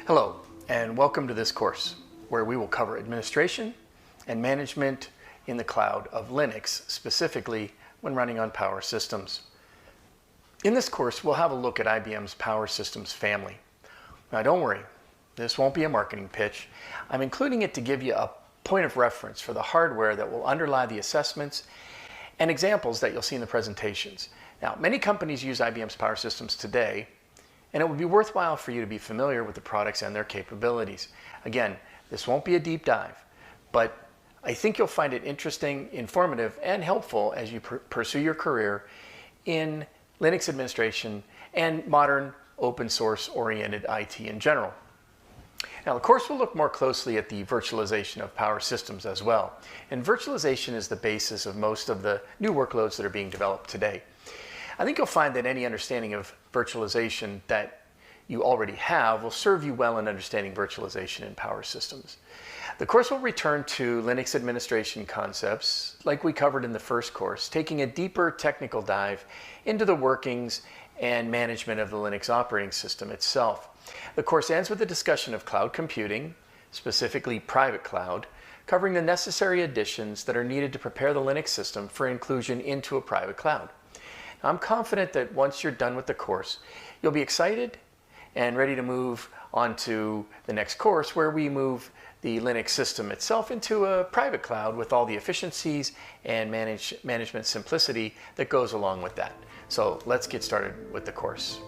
Hello, and welcome to this course, where we will cover administration and management in the cloud of Linux, specifically when running on Power Systems. In this course, we'll have a look at IBM's Power Systems family. Now don't worry, this won't be a marketing pitch. I'm including it to give you a point of reference for the hardware that will underlie the assessments and examples that you'll see in the presentations. Now, many companies use IBM's Power Systems today, and it would be worthwhile for you to be familiar with the products and their capabilities. Again, this won't be a deep dive, but I think you'll find it interesting, informative, and helpful as you pursue your career in Linux administration and modern open source oriented IT in general. Now, the course will look more closely at the virtualization of Power Systems as well. And virtualization is the basis of most of the new workloads that are being developed today. I think you'll find that any understanding of virtualization that you already have will serve you well in understanding virtualization in Power Systems. The course will return to Linux administration concepts like we covered in the first course, taking a deeper technical dive into the workings and management of the Linux operating system itself. The course ends with a discussion of cloud computing, specifically private cloud, covering the necessary additions that are needed to prepare the Linux system for inclusion into a private cloud. Now, I'm confident that once you're done with the course, you'll be excited and ready to move on to the next course, where we move the Linux system itself into a private cloud with all the efficiencies and management simplicity that goes along with that. So let's get started with the course.